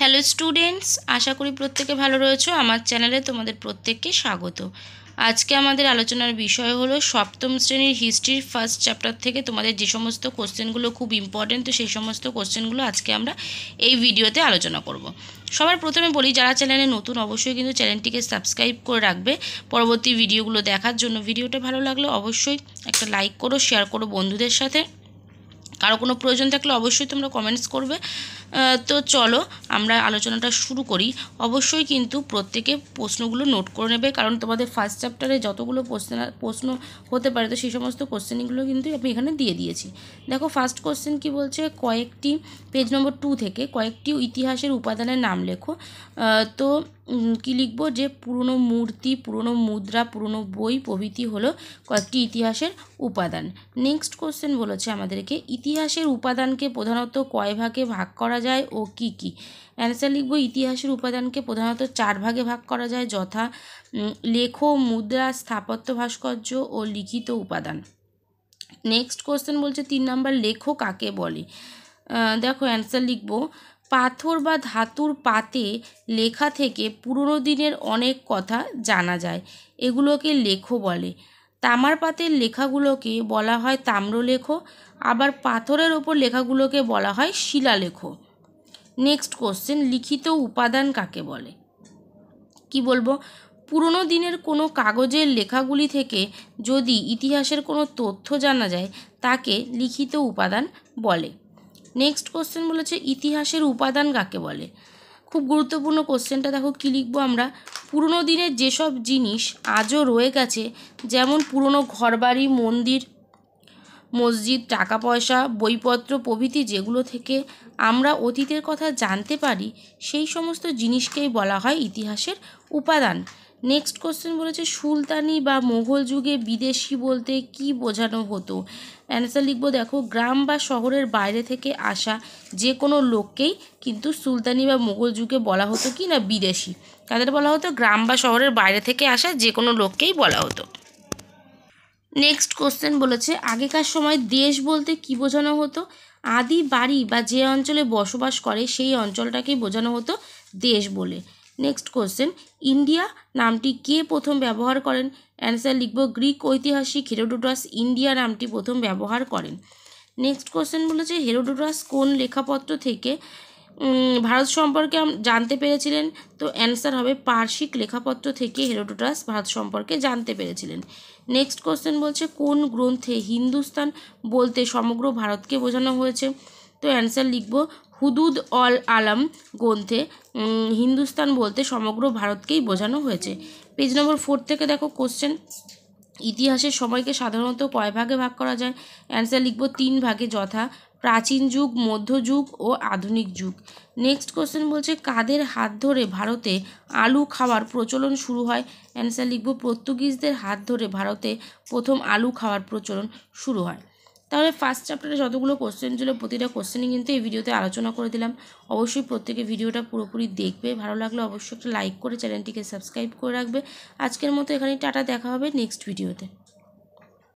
Hello students, আশা করি প্রত্যেকে ভালো রয়েছো। আমার চ্যানেলে তোমাদের প্রত্যেককে স্বাগত। আজকে আমাদের আলোচনার বিষয় হলো সপ্তম শ্রেণীর হিস্ট্রির ফার্স্ট চ্যাপ্টার থেকে তোমাদের যে সমস্ত কোশ্চেনগুলো খুব ইম্পর্টেন্ট, তো সেই সমস্ত কোশ্চেনগুলো আজকে আমরা এই ভিডিওতে আলোচনা করব। সবার প্রথমে বলি, যারা চ্যানেলে নতুন অবশ্যই কিন্তু চ্যানেলটিকে সাবস্ক্রাইব করে রাখবে পরবর্তী ভিডিওগুলো দেখার জন্য। ভিডিওটা ভালো লাগলে অবশ্যই একটা লাইক করো, শেয়ার করো বন্ধুদের সাথে। কারো কোনো প্রয়োজন থাকলে অবশ্যই তোমরা কমেন্টস করবে। তো চলো আমরা আলোচনাটা শুরু করি। অবশ্যই কিন্তু প্রত্যেকে প্রশ্নগুলো নোট করে নেবে, কারণ তোমাদের ফার্স্ট চ্যাপ্টারে যতগুলো প্রশ্ন হতে পারে তো সেই সমস্ত কোশ্চেনগুলো কিন্তু আমি এখানে দিয়ে দিয়েছি। দেখো ফার্স্ট কোশ্চেন কি বলছে, কয়েকটি পেজ নম্বর 2 থেকে কয়েকটি ইতিহাসের উপাদানের নাম লেখো। তো কি লিখব, যে পুরনো মূর্তি, পুরনো মুদ্রা, পুরনো বই প্রভৃতি হলো কয়েকটি ইতিহাসের উপাদান। নেক্সট কোশ্চেন বলেছে আমাদেরকে, ইতিহাসের উপাদানকে প্রধানত কয় ভাগে ভাগ করা যায় ও কি কি? অ্যান্সার লিখব, ইতিহাসের উপাদানকে প্রধানত 4 ভাগে ভাগ করা যায়, যথা লেখ, মুদ্রা, স্থাপত্য ভাস্কর্য ও লিখিত উপাদান। নেক্সট কোশ্চেন বলছে 3 নাম্বার, লেখ কাকে বলে? দেখো অ্যান্সার লিখব, পাথর বা ধাতুর পাতে লেখা থেকে পুরনো দিনের অনেক কথা জানা যায়, এগুলোকে লেখ বলে। তামার পাতের লেখাগুলোকে বলা হয় তাম্রলেখ, আবার পাথরের ওপর লেখাগুলোকে বলা হয় শিলালেখ। নেক্সট কোশ্চেন, লিখিত উপাদান কাকে বলে? কি বলবো, পুরনো দিনের কোনো কাগজের লেখাগুলি থেকে যদি ইতিহাসের কোনো তথ্য জানা যায় তাকে লিখিত উপাদান বলে। নেক্সট কোশ্চেন বলেছে, ইতিহাসের উপাদান কাকে বলে? খুব গুরুত্বপূর্ণ কোশ্চেনটা, দেখো কি লিখবো আমরা, পুরনো দিনের যেসব জিনিস আজও রয়ে গেছে, যেমন পুরনো ঘরবাড়ি, মন্দির, মসজিদ, টাকা পয়সা, বইপত্র প্রভৃতি, যেগুলো থেকে আমরা অতীতের কথা জানতে পারি, সেই সমস্ত জিনিসকেই বলা হয় ইতিহাসের উপাদান। নেক্সট কোশ্চেন বলেছে, সুলতানি বা মোগল যুগে বিদেশি বলতে কি বোঝানো হতো? অ্যান্সার লিখবো, দেখো গ্রাম বা শহরের বাইরে থেকে আসা যে কোনো লোককেই কিন্তু সুলতানি বা মোগল যুগে বলা হতো কি না, বিদেশি। তাদের বলা হতো গ্রাম বা শহরের বাইরে থেকে আসা যে কোনো লোককেই বলা হতো। নেক্সট কোশ্চেন বলেছে, আগেকার সময় দেশ বলতে কি বোঝানো হতো? আদি বাড়ি বা যে অঞ্চলে বসবাস করে সেই অঞ্চলটাকেই বোঝানো হতো দেশ বলে। নেক্সট কোশ্চেন, ইন্ডিয়া নামটি কে প্রথম ব্যবহার করেন? অ্যান্সার লিখব, গ্রিক ঐতিহাসিক হেরোডোটাস ইন্ডিয়া নামটি প্রথম ব্যবহার করেন। নেক্সট কোশ্চেন বলেছে, হেরোডোটাস কোন লেখাপত্র থেকে ভারত সম্পর্কে জানতে পেরেছিলেন? তো অ্যান্সার হবে, পার্সিক লেখাপত্র থেকে হেরোডোটাস ভারত সম্পর্কে জানতে পেরেছিলেন। নেক্সট কোশ্চেন বলছে, কোন গ্রন্থে হিন্দুস্তান বলতে সমগ্র ভারতকে বোঝানো হয়েছে? তো অ্যান্সার লিখব, হুদুদ অল আলম গ্রন্থে হিন্দুস্তান বলতে সমগ্র ভারতকেই বোঝানো হয়েছে। পেজ নম্বর 4 থেকে দেখো কোশ্চেন, ইতিহাসের সময়কে সাধারণত কয় ভাগে ভাগ করা যায়? অ্যান্সার লিখব, 3 ভাগে, যথা প্রাচীন যুগ, মধ্যযুগ ও আধুনিক যুগ। নেক্সট কোশ্চেন বলছে, কাদের হাত ধরে ভারতে আলু খাওয়ার প্রচলন শুরু হয়? অ্যান্সার লিখব, পর্তুগিজদের হাত ধরে ভারতে প্রথম আলু খাওয়ার প্রচলন শুরু হয়। তাহলে ফার্স্ট চ্যাপ্টারে যতগুলো কোশ্চেন ছিল প্রতিটা কোশ্চেনই কিন্তু এই ভিডিওতে আলোচনা করে দিলাম। অবশ্যই প্রত্যেকে ভিডিওটা পুরোপুরি দেখবে, ভালো লাগলে অবশ্যই একটা লাইক করে চ্যানেলটিকে সাবস্ক্রাইব করে রাখবে। আজকের মতো এখানেই টাটা, দেখা হবে নেক্সট ভিডিওতে।